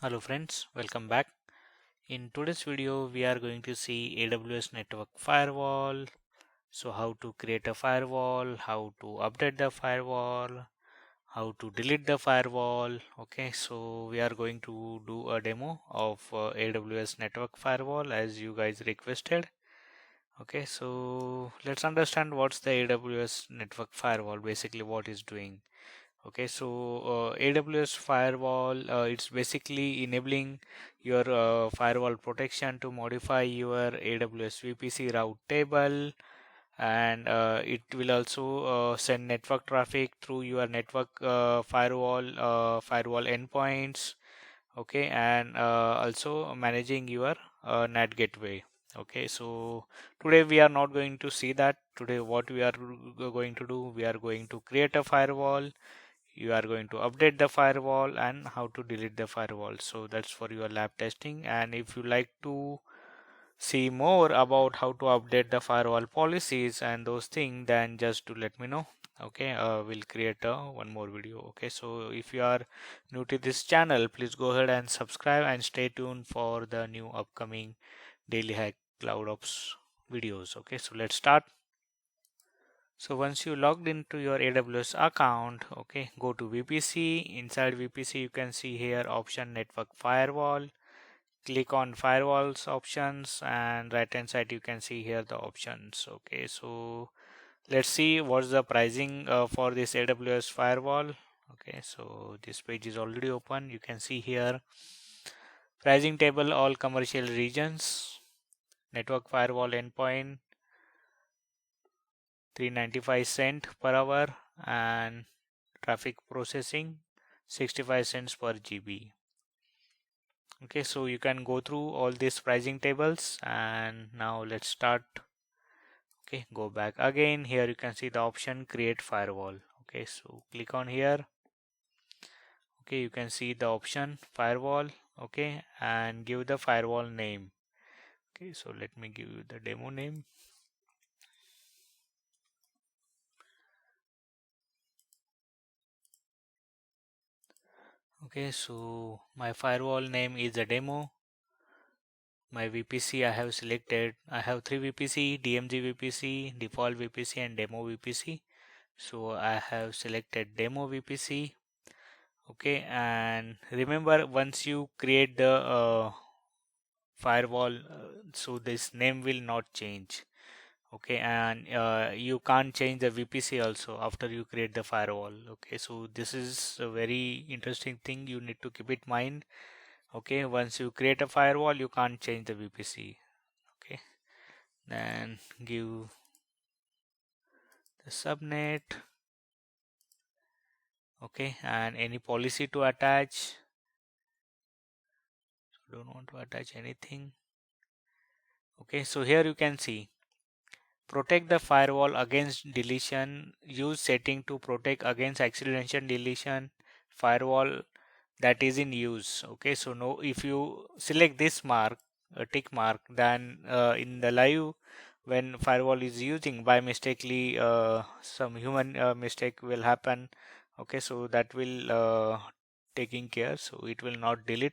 Hello friends, welcome back. In today's video, we are going to see AWS Network Firewall. So how to create a firewall, how to update the firewall, how to delete the firewall. Okay, so we are going to do a demo of AWS Network Firewall as you guys requested. Okay, so let's understand what's the AWS Network Firewall, basically what it's doing. Okay, so AWS firewall, it's basically enabling your firewall protection to modify your AWS VPC route table, and it will also send network traffic through your network firewall endpoints. Okay, and also managing your NAT gateway. Okay, so today we are not going to see that. Today, what we are going to do, we are going to create a firewall, you are going to update the firewall, and how to delete the firewall. So that's for your lab testing. And if you like to see more about how to update the firewall policies and those things, then just to let me know. Okay, we'll create one more video. Okay, so if you are new to this channel, please go ahead and subscribe and stay tuned for the new upcoming daily hack cloud ops videos. Okay, so let's start. So once you logged into your AWS account, okay, go to VPC. Inside VPC, you can see here option network firewall. Click on firewalls options, and right hand side you can see here the options. Okay, so let's see what's the pricing for this AWS firewall. Okay, so this page is already open. You can see here pricing table, all commercial regions, network firewall endpoint 395 cent per hour, and traffic processing 65 cents per GB. Okay, so you can go through all these pricing tables, and now let's start. Okay, go back again. Here you can see the option create firewall. Okay, so click on here. Okay, you can see the option firewall. Okay, and give the firewall name. Okay, so let me give you the demo name. Okay, so my firewall name is a demo. My VPC I have selected, I have three VPC, DMZ VPC, default VPC, and demo VPC. So I have selected demo VPC. Okay, and remember, once you create the firewall, so this name will not change. Okay, and you can't change the VPC also after you create the firewall. Okay, so this is a very interesting thing you need to keep in mind. Okay, once you create a firewall, you can't change the VPC. Okay, then give the subnet. Okay, and any policy to attach. Don't want to attach anything. Okay, so here you can see protect the firewall against deletion. Use setting to protect against accidental deletion. Firewall that is in use. Okay, so no, if you select this mark, a tick mark, then in the live, when firewall is using by mistakenly, some human mistake will happen. Okay, so that will taking care, so it will not delete.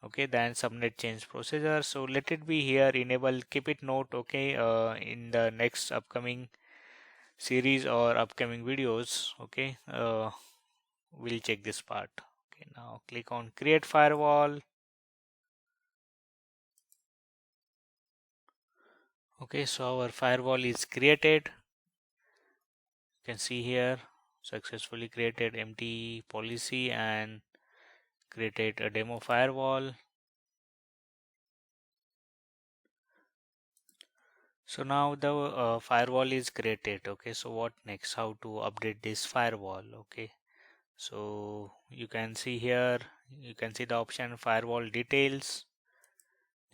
Okay, then subnet change procedure, so let it be here enable, keep it note. Okay, in the next upcoming series or upcoming videos, okay, we'll check this part. Okay, now click on create firewall. Okay, so our firewall is created. You can see here successfully created empty policy and created a demo firewall. So now the firewall is created. Okay, so what next? How to update this firewall? Okay, so you can see here, you can see the option firewall details.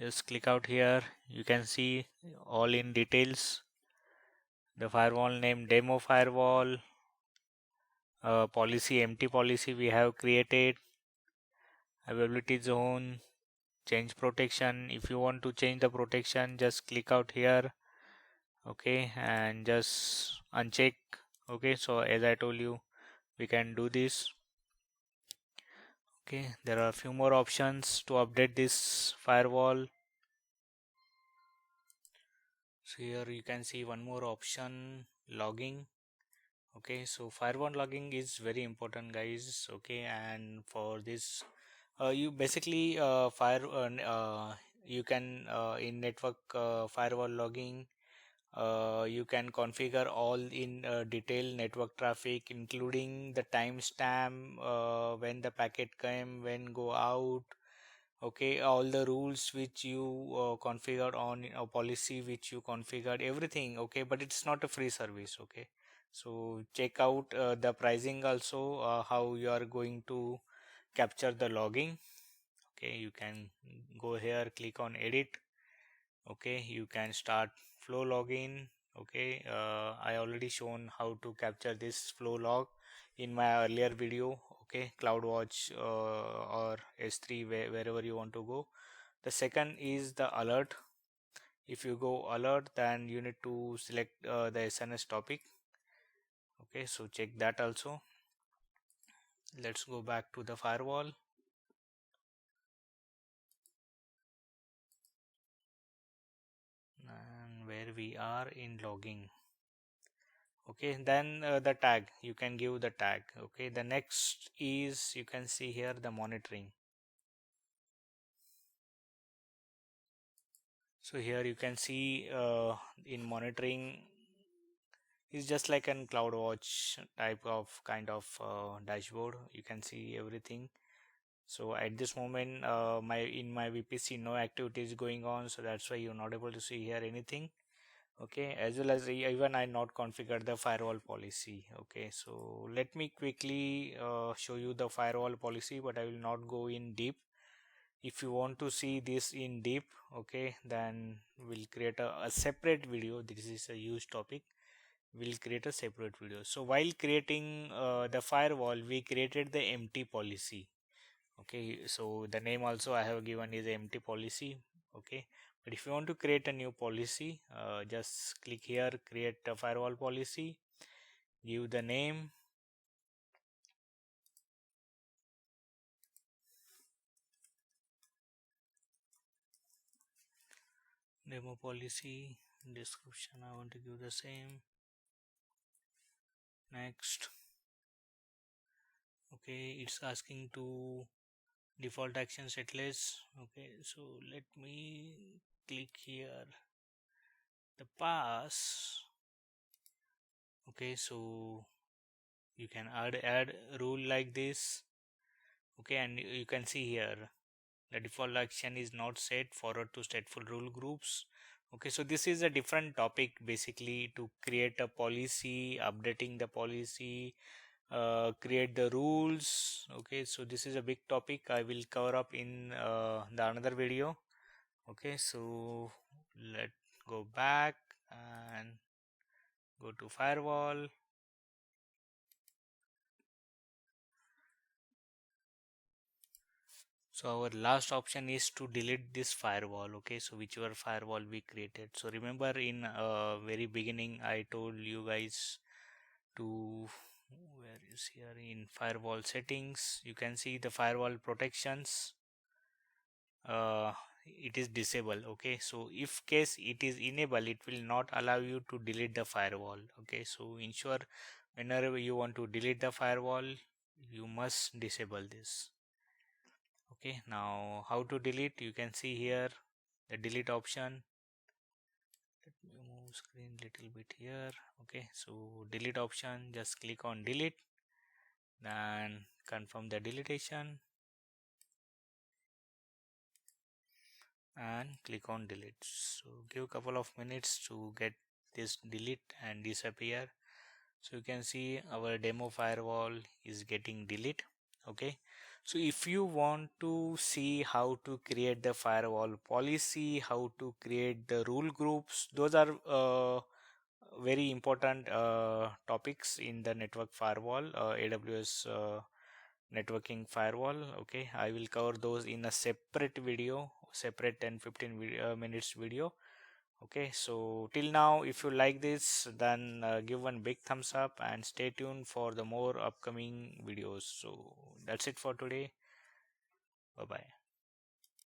Just click out here. You can see all in details. The firewall name demo firewall, policy empty policy we have created, availability zone, change protection. If you want to change the protection, just click out here. Okay, and just uncheck. Okay, so as I told you, we can do this. Okay, there are a few more options to update this firewall. So here you can see one more option, logging. Okay, so firewall logging is very important, guys. Okay, and for this you basically you can in network firewall logging, you can configure all in detail network traffic, including the timestamp, when the packet came, when go out. Okay, all the rules which you configured on a policy which you configured, everything. Okay, but it's not a free service. Okay, so check out the pricing also, how you are going to capture the logging. Okay, you can go here, click on edit. Okay, you can start flow login. Okay, I already shown how to capture this flow log in my earlier video. Okay, CloudWatch or S3, wherever you want to go. The second is the alert. If you go alert, then you need to select the SNS topic. Okay, so check that also. Let's go back to the firewall. And where we are in logging. Okay, then the tag, you can give the tag. Okay, the next is, you can see here, the monitoring. So here you can see in monitoring is just like an CloudWatch type of kind of dashboard. You can see everything. So at this moment, my VPC no activity is going on, so that's why you're not able to see here anything. Okay, as well as even I not configured the firewall policy. Okay, so let me quickly show you the firewall policy, but I will not go in deep. If you want to see this in deep, okay, then we'll create a separate video. This is a huge topic. We'll create a separate video. So while creating the firewall, we created the empty policy. Okay, so the name also I have given is empty policy. Okay, but if you want to create a new policy, just click here, create a firewall policy, give the name. Demo policy description, I want to give the same. Next. Okay, it's asking to default action setlist. Okay, so let me click here the pass. Okay, so you can add rule like this. Okay, and you can see here the default action is not set, forward to stateful rule groups. Okay, so this is a different topic, basically to create a policy, updating the policy, create the rules. Okay, so this is a big topic I will cover up in the another video. Okay, so let's go back and go to firewall. So our last option is to delete this firewall. Okay, so whichever firewall we created. So remember in very beginning I told you guys to, where is here, in firewall settings, you can see the firewall protections, it is disabled. Okay, so if case it is enabled, it will not allow you to delete the firewall. Okay, so ensure whenever you want to delete the firewall, you must disable this. Okay, now how to delete, you can see here the delete option. Let me move screen little bit here. Okay, so delete option, just click on delete, then confirm the deletion and click on delete. So give a couple of minutes to get this delete and disappear. So you can see our demo firewall is getting delete. Okay, so if you want to see how to create the firewall policy, how to create the rule groups, those are very important topics in the network firewall, AWS networking firewall. Okay, I will cover those in a separate video, separate 10-15 minutes video. Okay, so till now, if you like this, then give one big thumbs up and stay tuned for the more upcoming videos. So that's it for today. Bye bye.